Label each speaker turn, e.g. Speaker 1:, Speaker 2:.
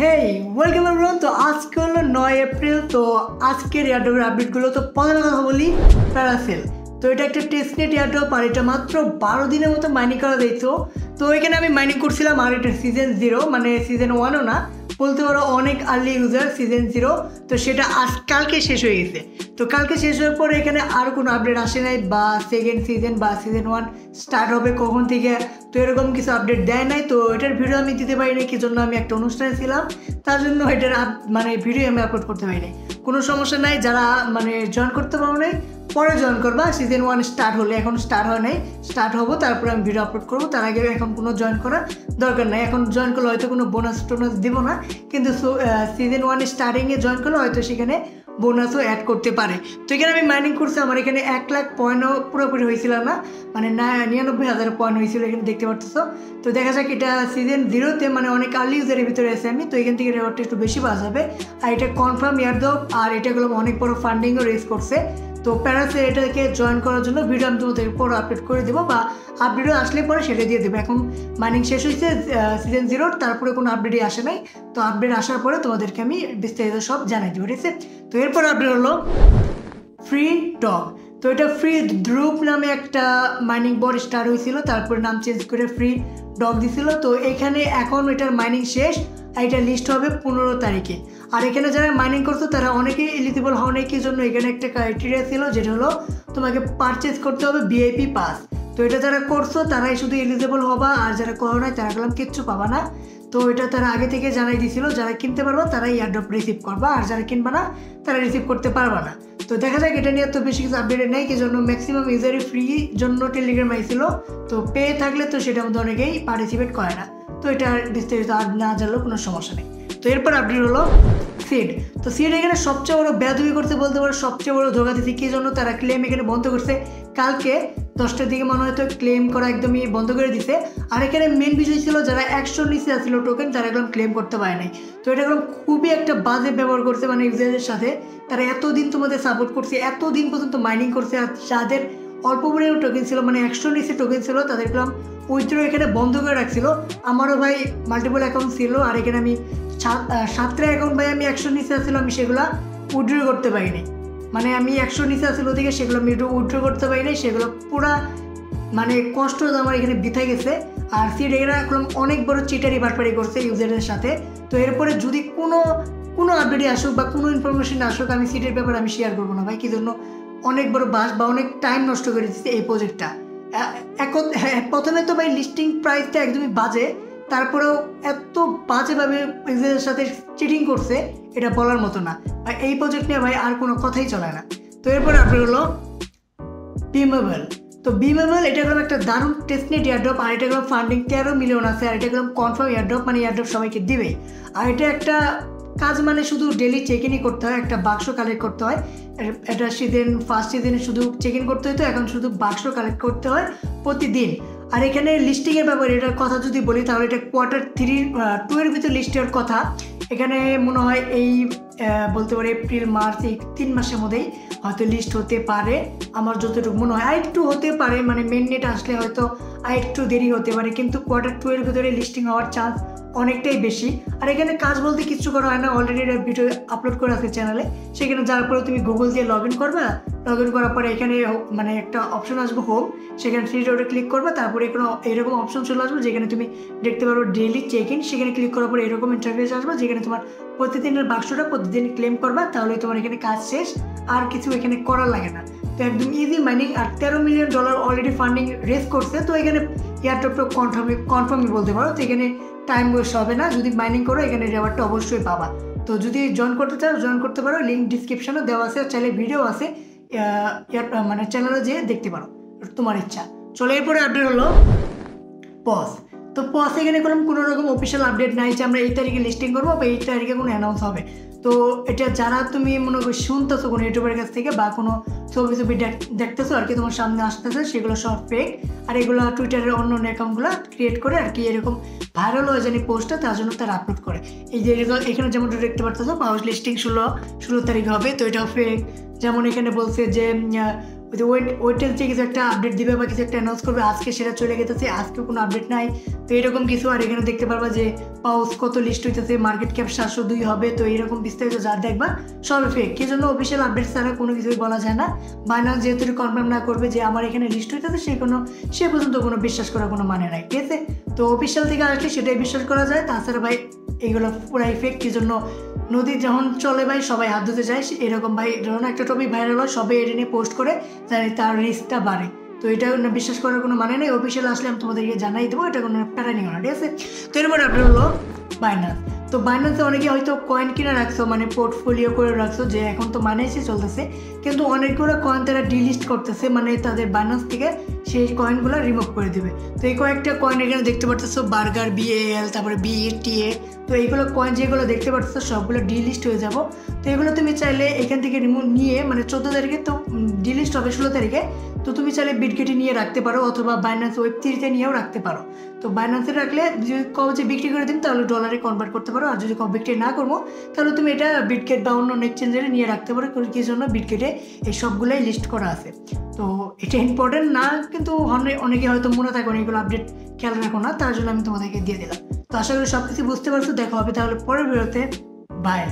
Speaker 1: হেই welcome everyone. তো আজকে হলো 9 এপ্রিল। তো আজকের এয়ারড্রপের আপডেটগুলো তো প্রথমে কথা বলি প্যারাসেল। তো এটা একটা টেস্টনেট এয়ারড্রপ আর এটা মাত্র 12 দিনের মতো মাইনিং করা দিয়েছো। তো এখানে আমি মাইনিং করছিলাম আর এটা সিজন 0 মানে সিজন 1ও না, বলতে পারো অনেক আর্লি ইউজার সিজন 0। তো সেটা কালকে শেষ হয়ে গেছে। তো কালকে শেষ হওয়ার পরে এখানে আর কোনো আপডেট আসে নাই বা সেকেন্ড সিজন বা সিজন 1 স্টার্ট হবে কখন থেকে, তো এরকম কিছু আপডেট দেয় নাই। তো এটার ভিডিও আমি দিতে পারি না, কি জন্য আমি একটা অনুষ্ঠানে ছিলাম, তার জন্য এটার ভিডিও আমি আপলোড করতে পারি নাই। কোনো সমস্যা নাই, যারা জয়েন করতে পারো নাই পরে জয়েন করবা। সিজন 1 স্টার্ট হলে, এখন স্টার্ট হয় নাই, স্টার্ট হবো তারপরে আমি ভিডিও আপলোড করবো। তার আগে এখন কোনো জয়েন করার দরকার নাই। এখন জয়েন করলে হয়তো কোনো বোনাস টোনাস দিব না, কিন্তু সিজন 1 স্টার্টিংয়ে জয়েন করলে হয়তো সেখানে বোনাসও অ্যাড করতে পারে। তো এখানে আমি মাইনিং করছি, আমার এখানে 1 লাখ পয়েন্টও পুরোপুরি হয়েছিল না, মানে 99,000 পয়েন্ট হয়েছিল এখানে দেখতে পারতেছো। তো দেখা যাক, এটা সিজন 0তে মানে অনেক আর্লি ইউজারের ভিতরে আছে আমি, তো এখান থেকে রেওয়ার্ডটা একটু বেশি পাওয়া যাবে। আর এটা কনফার্ম এয়ারড্রপ আর এটাগুলো অনেক বড় ফান্ডিংও রেজ করছে। তো প্যারাসে এটাকে জয়েন করার জন্য ভিডিও আমি তোমাদের পরে আপলোড করে দেবো, বা আপডেটও আসলে পরে সেটা দিয়ে দেবো। এখন মাইনিং শেষ হয়েছে সিজন 0, তারপরে কোনো আপডেটই আসে নাই। তো আপডেট আসার পরে তোমাদেরকে আমি বিস্তারিত সব জানাই দেবো, ঠিক আছে। তো এরপর আপডেট হলো ফ্রি ডগ। তো এটা ফ্রি দ্রুপ নামে একটা মাইনিং বট স্টার্ট হয়েছিল, তারপরে নাম চেঞ্জ করে ফ্রি ডগ দিছিল। তো এখানে এখন এটার মাইনিং শেষ আর এটা লিস্ট হবে 15 তারিখে। আর এখানে যারা মাইনিং করতো তারা অনেকেই এলিজিবল হওয়া অনেকের জন্য এখানে একটা ক্রাইটেরিয়া ছিল, যেটা হলো তোমাকে পারচেজ করতে হবে ভিআইপি পাস। তো এটা যারা করছো তারাই শুধু এলিজিবল হবা, আর যারা করো নাই তারা গেলাম কিচ্ছু পাবা না। তো এটা তারা আগে থেকে জানাই দিছিল, যারা কিনতে পারবা তারাই এয়ারড্রপ রিসিভ করবা, আর যারা কিনবা না তারা রিসিভ করতে পারবা না। তো দেখা যাক, এটা নিয়ে তো বেশি কিছু আপডেট নেই, কি জন্য ম্যাক্সিমাম ইউজারই ফ্রি জন্য টেলিগ্রাম আইছিল। তো পেয়ে থাকলে তো সেটার মধ্যে অনেকেই পার্টিসিপেট করে না। তো এটা বিস্তারিত আর না জানলেও কোনো সমস্যা নেই। তো এরপর আপডেট হলো সিড। তো সিড এখানে সবচেয়ে বড় বেয়াদবি করতে বলতে পারো, সবচেয়ে বড় ধোকা দিচ্ছে। কি জন্য তারা ক্লেম এখানে বন্ধ করছে, কালকে 10টার দিকে মনে হয়তো ক্লেম করা একদমই বন্ধ করে দিছে। আর এখানে মেন বিষয় ছিল যারা 100 নিচে আসছিল টোকেন, তারা একদম ক্লেম করতে পারে নাই। তো এটা একদম খুবই একটা বাজে ব্যবহার করছে মানে ইউজারদের সাথে। তারা এতদিন তোমাদের সাপোর্ট করছে, এতদিন পর্যন্ত মাইনিং করছে, আর যাদের অল্প পরিমাণে টোকেন ছিল মানে 100 নিচে টোকেন ছিল তাদের একদম উইথড্র এখানে বন্ধ করে রাখছিল। আমারও ভাই মাল্টিপল অ্যাকাউন্ট ছিল, আর এখানে আমি 7টা অ্যাকাউন্ট ভাই আমি 100 নিচে আসছিল, আমি সেগুলো উইথড্র করতে পারিনি। মানে আমি 100 নিচে আসছিল ওদিকে, সেগুলো আমি উইথড্র করতে পারিনি, সেগুলো পুরা মানে কষ্ট আমার এখানে বিথায় গেছে। আর সিড এরা এখন অনেক বড় চিটারি বাটপারি করছে ইউজারদের সাথে। তো এরপরে যদি কোনো আপডেটে আসুক বা কোনো ইনফরমেশন আসুক, আমি সিডের ব্যাপারে আমি শেয়ার করবো না ভাই, কি জন্য অনেক বড় বাস বা অনেক টাইম নষ্ট করে দিচ্ছে এই প্রজেক্টটা। এখন প্রথমে তো ভাই লিস্টিং প্রাইসটা একদমই বাজে, তারপরেও এত বাজেভাবে ইউজারের সাথে চিটিং করছে, এটা বলার মতো না ভাই। এই প্রজেক্ট নিয়ে ভাই আর কোনো কথাই চলে না। তো এরপরে আপডেট হলো বিমেবল। তো বিমেবল এটা একদম একটা দারুণ টেস্টনেট এয়ারড্রপ, আর এটা একদম ফান্ডিং 13 মিলিয়ন আছে, আর এটা একদম কনফার্ম এয়ারড্রপ, মানে এয়ারড্রপ সবাইকে দিবেই। আর এটা একটা কাজ মানে শুধু ডেলি চেক ইনই করতে হয়, একটা বাক্স কালেক্ট করতে হয়। এটা ফার্স্ট সিজনে শুধু চেক ইন করতে হতো, এখন শুধু বাক্স কালেক্ট করতে হয় প্রতিদিন। আর এখানে লিস্টিংয়ের ব্যাপারে এটার কথা যদি বলি, তাহলে এটা Q2 এর ভিতরে লিস্ট হওয়ার কথা। এখানে মনে হয় এই বলতে পারে এপ্রিল মার্চ এই 3 মাসের মধ্যেই হয়তো লিস্ট হতে পারে, আমার যতটুকু মনে হয়। আরেকটু হতে পারে, মানে মেন নেট আসলে হয়তো আরেকটু দেরি হতে পারে, কিন্তু Q2 এর ভিতরে লিস্টিং হওয়ার চান্স অনেকটাই বেশি। আর এখানে কাজ বলতে কিচ্ছু করা হয় না, অলরেডি এটা ভিডিও আপলোড করে আছে চ্যানেলে। সেখানে যাওয়ার পরে তুমি গুগল দিয়ে লগ ইন করবে, লগ ইন করার পরে এখানে মানে একটা অপশন আসবে হোম, সেখানে ফ্রি ডটে ক্লিক করবে, তারপরে এরকম অপশন চলে আসবে যেখানে তুমি দেখতে পারো ডেইলি চেক ইন। সেখানে ক্লিক করার পরে এরকম ইন্টারফেস আসবে, যেখানে তোমার প্রতিদিনের বাক্সটা প্রতিদিন ক্লেম করবা, তাহলে তোমার এখানে কাজ শেষ, আর কিছু এখানে করা লাগে না। তো একদম ইজি মাইনিং, আর $13 মিলিয়ন অলরেডি ফান্ডিং রেজ করছে। তো এখানে এয়ারড্রপটা কনফার্মই বলতে পারো। তো এখানে টাইম ওয়েস্ট হবে না, যদি মাইনিং করো এখানে রেওয়ার্ডটা অবশ্যই পাবা। তো যদি জয়েন করতে চাও জয়েন করতে পারো, লিঙ্ক ডিসক্রিপশনে দেওয়া আছে, চাইলে ভিডিও আছে মানে চ্যানেলে যেয়ে দেখতে পারো, তোমার ইচ্ছা। চলো এরপরে আপডেট হলো পজ। তো পজ এখানে কোনো রকম অফিসিয়াল আপডেট নাই যে আমরা এই তারিখে লিস্টিং করবো বা এই তারিখে কোনো অ্যানাউন্স হবে। তো এটা যারা তুমি মনে করো শুনতেছো কোনো ইউটিউবের কাছ থেকে বা কোনো ছবি দেখতেছো আর কি তোমার সামনে আসতেছে, সেগুলো সব ফেক। আর এগুলো টুইটারের অন্য অ্যাকাউন্টগুলো ক্রিয়েট করে আর কি এরকম ভাইরাল হয়ে জানি পোস্টটা, তার জন্য তারা আপলোড করে। এই যে এখানে যেমন দেখতে পারতেছো পাউচ লিস্টিং 16 তারিখ হবে, তো এটাও ফেক। যেমন এখানে বলছে যে ওই যে ওয়েটের যে কিছু একটা আপডেট দিবে বা কিছু একটা অ্যানাউন্স করবে, আজকে সেটা চলে গেছে, আজকে কোনো আপডেট নাই। তো এরকম কিছু। আর এখানে দেখতে পারবা যে পাউচ কত লিস্ট হইতেছে, মার্কেট ক্যাপ 702 হবে। তো এইরকম বিস্তারিত যা দেখবা সবই ফেক। কি জন্য অফিসিয়াল আপডেট ছাড়া কোনো কিছুই বলা যায় না। বাইনান্স যেহেতু কনফার্ম না করবে যে আমার এখানে লিস্ট হইতেছে, সে পর্যন্ত কোনো বিশ্বাস করার কোনো মানে নাই, ঠিক আছে। তো অফিসিয়াল থেকে আসলে সেটাই বিশ্বাস করা যায়, তাছাড়া ভাই এগুলো পুরাই ফেক। কি জন্য নদী যখন চলে ভাই সবাই হাত ধুতে যায়, এরকম ভাই ধরুন একটা টপিক ভাইরাল হয়, সবাই এটা নিয়ে পোস্ট করে, জানি তার রিস্কটা বাড়ে। তো এটা বিশ্বাস করার কোনো মানে নেই। অফিসিয়াল আসলে আমি তোমাদেরকে জানাই দেবো, এটা কোনো প্যারা নিও না, ঠিক আছে। তো এরপর আপনার হলো বাইনান্স। তো বাইনান্সে অনেকে হয়তো কয়েন কিনে রাখছো, মানে পোর্টফোলিও করে রাখছো, যে এখন তো মাইনাসই চলতেছে, কিন্তু অনেকগুলো কয়েন তারা ডিলিস্ট করতেছে, মানে তাদের বাইনান্স থেকে সেই কয়েনগুলো রিমুভ করে দেবে। তো এই কয়েকটা কয়েন এখানে দেখতে পারতেছো, বার্গার, BAL, তারপরে BETA। তো এইগুলো কয়েন যেগুলো দেখতে পারতেছো সবগুলো ডিলিস্ট হয়ে যাব। তো এগুলো তুমি চাইলে এখান থেকে রিমুভ নিয়ে, মানে 14 তারিখে তো ডিলিস্ট হবে, 16 তারিখে। তো তুমি চাইলে বিটগেটে নিয়ে রাখতে পারো, অথবা বাইনান্স Web3-তে নিয়েও রাখতে পারো। তো বাইনান্সে রাখলে যদি কও যে বিক্রি করে দিন, তাহলে ডলারে কনভার্ট করতে পারো। আর যদি কও বিক্রি না করবো, তাহলে তুমি এটা বিটগেট বা অন্য এক্সচেঞ্জে নিয়ে রাখতে পারো। কি জন্য বিটগেটে এই সবগুলোই লিস্ট করা আছে। তো এটা ইম্পর্টেন্ট না, কিন্তু অনেকে হয়তো মনে থাকে অনেকগুলো আপডেট খেয়াল রাখো না, তার জন্য আমি তোমাদেরকে দিয়ে দিলাম। তো আশা করি সব কিছু বুঝতে পারছো। দেখা হবে তাহলে পরের ভিডিওতে। বাই।